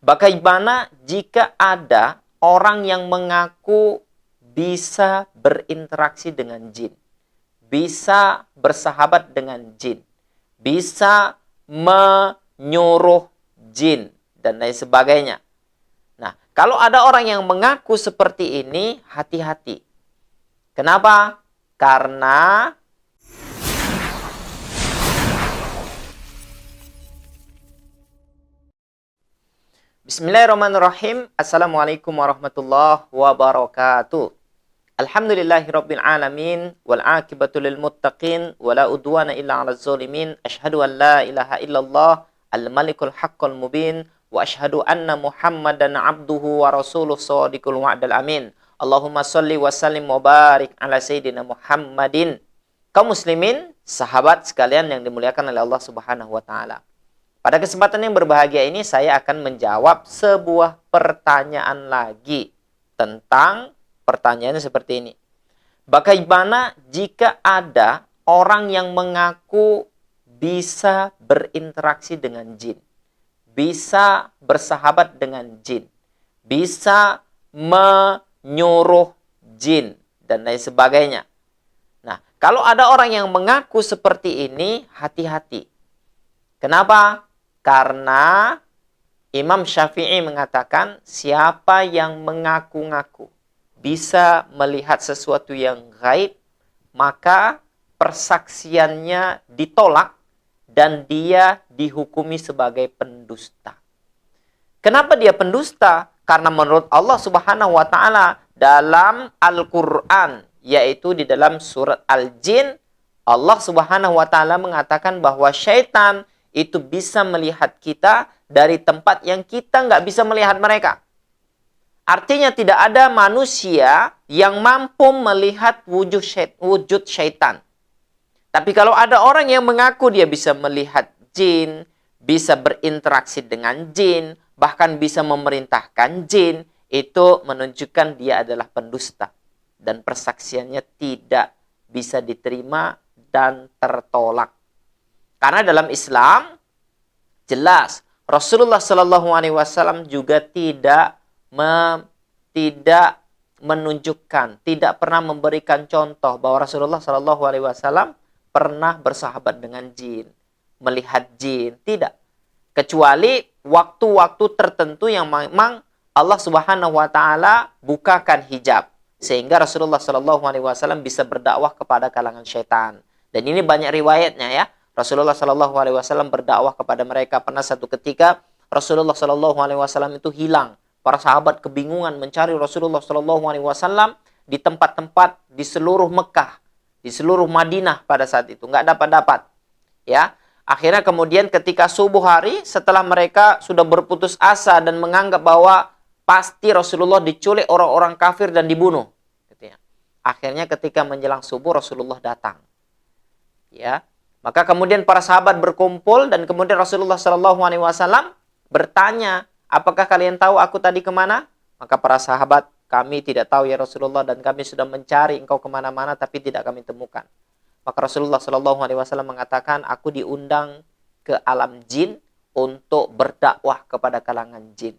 Bagaimana jika ada orang yang mengaku bisa berinteraksi dengan jin, bisa bersahabat dengan jin, bisa menyuruh jin, dan lain sebagainya. Nah, kalau ada orang yang mengaku seperti ini, hati-hati. Kenapa? Karena Bismillahirrahmanirrahim. Assalamualaikum warahmatullahi wabarakatuh. Alhamdulillahirabbil alamin wal aqibatu lil muttaqin wala udwana illa 'alal zalimin. Asyhadu an la ilaha illallah al malikul haqqul mubin wa asyhadu anna Muhammadan 'abduhu wa rasuluh shadiqul wa'dal amin. Allahumma shalli wa sallim wa barik ala sayyidina Muhammadin. Kaum muslimin, sahabat sekalian yang dimuliakan oleh Allah Subhanahu wa taala. Pada kesempatan yang berbahagia ini saya akan menjawab sebuah pertanyaan lagi tentang pertanyaannya seperti ini. Bagaimana jika ada orang yang mengaku bisa berinteraksi dengan jin, bisa bersahabat dengan jin, bisa menyuruh jin, dan lain sebagainya. Nah, kalau ada orang yang mengaku seperti ini, hati-hati. Kenapa? Karena Imam Syafi'i mengatakan siapa yang mengaku-ngaku bisa melihat sesuatu yang gaib, maka persaksiannya ditolak dan dia dihukumi sebagai pendusta. Kenapa dia pendusta? Karena menurut Allah Subhanahu wa taala dalam Al-Qur'an, yaitu di dalam surat Al-Jin, Allah Subhanahu wa taala mengatakan bahwa syaitan itu bisa melihat kita dari tempat yang kita nggak bisa melihat mereka. Artinya tidak ada manusia yang mampu melihat wujud syaitan. Tapi kalau ada orang yang mengaku dia bisa melihat jin, bisa berinteraksi dengan jin, bahkan bisa memerintahkan jin, itu menunjukkan dia adalah pendusta. Dan persaksiannya tidak bisa diterima dan tertolak. Karena dalam Islam jelas Rasulullah Shallallahu Alaihi Wasallam juga tidak menunjukkan, tidak pernah memberikan contoh bahwa Rasulullah Shallallahu Alaihi Wasallam pernah bersahabat dengan jin, melihat jin, tidak. Kecuali waktu-waktu tertentu yang memang Allah Subhanahu Wa Taala bukakan hijab sehingga Rasulullah Shallallahu Alaihi Wasallam bisa berdakwah kepada kalangan syaitan. Dan ini banyak riwayatnya ya. Rasulullah Shallallahu Alaihi Wasallam berdakwah kepada mereka. Pernah satu ketika Rasulullah Shallallahu Alaihi Wasallam itu hilang. Para sahabat kebingungan mencari Rasulullah Shallallahu Alaihi Wasallam di tempat-tempat di seluruh Mekah, di seluruh Madinah pada saat itu nggak dapat. Ya, akhirnya kemudian ketika subuh hari setelah mereka sudah berputus asa dan menganggap bahwa pasti Rasulullah diculik orang-orang kafir dan dibunuh. Akhirnya ketika menjelang subuh Rasulullah datang. Ya. Maka kemudian para sahabat berkumpul dan kemudian Rasulullah Shallallahu Alaihi Wasallam bertanya, apakah kalian tahu aku tadi kemana? Maka para sahabat, kami tidak tahu ya Rasulullah dan kami sudah mencari engkau kemana-mana tapi tidak kami temukan. Maka Rasulullah Shallallahu Alaihi Wasallam mengatakan, aku diundang ke alam jin untuk berdakwah kepada kalangan jin.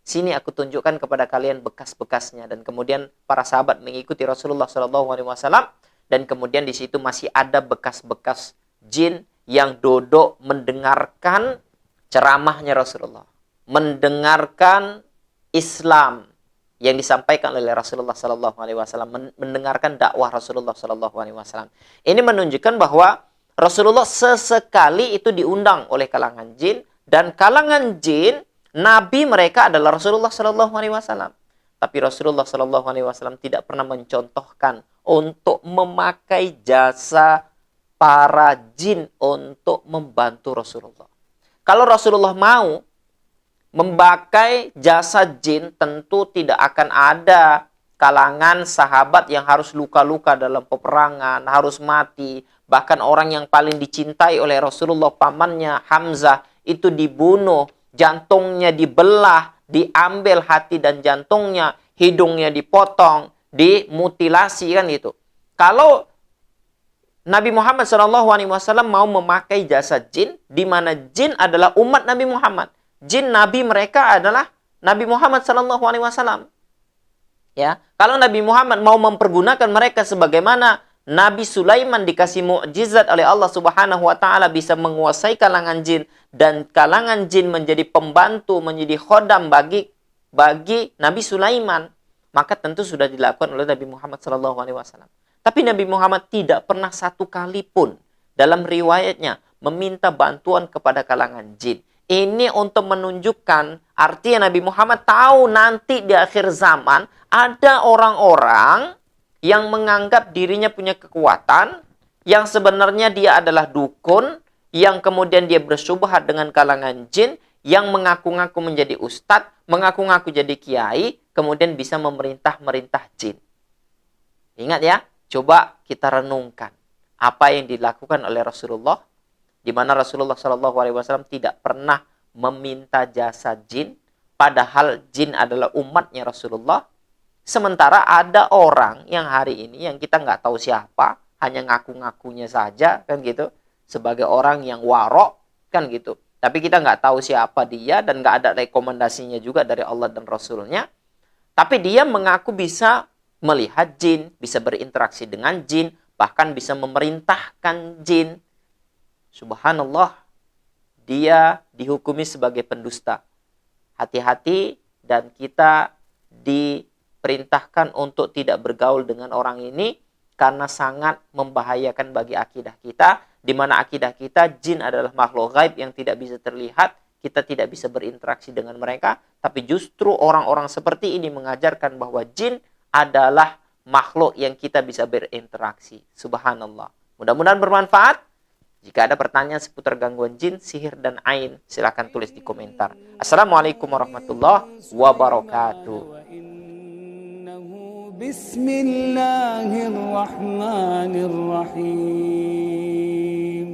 Sini aku tunjukkan kepada kalian bekas-bekasnya. Dan kemudian para sahabat mengikuti Rasulullah Shallallahu Alaihi Wasallam dan kemudian di situ masih ada bekas-bekas jin yang duduk mendengarkan ceramahnya Rasulullah, mendengarkan Islam yang disampaikan oleh Rasulullah Sallallahu Alaihi Wasallam, mendengarkan dakwah Rasulullah Sallallahu Alaihi Wasallam. Ini menunjukkan bahwa Rasulullah sesekali itu diundang oleh kalangan jin dan kalangan jin nabi mereka adalah Rasulullah Sallallahu Alaihi Wasallam. Tapi Rasulullah Sallallahu Alaihi Wasallam tidak pernah mencontohkan untuk memakai jasa para jin untuk membantu Rasulullah. Kalau Rasulullah mau memakai jasa jin, tentu tidak akan ada kalangan sahabat yang harus luka-luka dalam peperangan, harus mati. Bahkan orang yang paling dicintai oleh Rasulullah, pamannya Hamzah, itu dibunuh, jantungnya dibelah, diambil hati dan jantungnya, hidungnya dipotong, dimutilasi kan gitu. Kalau Nabi Muhammad SAW mau memakai jasa jin, di mana jin adalah umat Nabi Muhammad. jin nabi mereka adalah Nabi Muhammad SAW. Ya, kalau Nabi Muhammad mau mempergunakan mereka sebagaimana Nabi Sulaiman dikasih mukjizat oleh Allah Subhanahu wa taala bisa menguasai kalangan jin dan kalangan jin menjadi pembantu, menjadi khodam bagi Nabi Sulaiman, maka tentu sudah dilakukan oleh Nabi Muhammad SAW. Tapi Nabi Muhammad tidak pernah satu kali pun dalam riwayatnya meminta bantuan kepada kalangan jin. Ini untuk menunjukkan artinya Nabi Muhammad tahu nanti di akhir zaman ada orang-orang yang menganggap dirinya punya kekuatan, yang sebenarnya dia adalah dukun, yang kemudian dia bersyubhat dengan kalangan jin, yang mengaku-ngaku menjadi ustadz, mengaku-ngaku jadi kiai, kemudian bisa memerintah jin. Ingat ya, coba kita renungkan apa yang dilakukan oleh Rasulullah, di mana Rasulullah SAW tidak pernah meminta jasa jin, padahal jin adalah umatnya Rasulullah. Sementara ada orang yang hari ini yang kita nggak tahu siapa, hanya ngaku-ngakunya saja, kan gitu, sebagai orang yang warok, kan gitu. Tapi kita nggak tahu siapa dia dan nggak ada rekomendasinya juga dari Allah dan Rasulnya. Tapi dia mengaku bisa melihat jin, bisa berinteraksi dengan jin, bahkan bisa memerintahkan jin. Subhanallah, dia dihukumi sebagai pendusta. Hati-hati, dan kita diperintahkan untuk tidak bergaul dengan orang ini karena sangat membahayakan bagi akidah kita, di mana akidah kita jin adalah makhluk gaib yang tidak bisa terlihat, kita tidak bisa berinteraksi dengan mereka, tapi justru orang-orang seperti ini mengajarkan bahwa jin adalah makhluk yang kita bisa berinteraksi. Subhanallah. Mudah-mudahan bermanfaat. Jika ada pertanyaan seputar gangguan jin, sihir, dan ain, silakan tulis di komentar. Assalamualaikum warahmatullahi wabarakatuh. Bismillahirrahmanirrahim.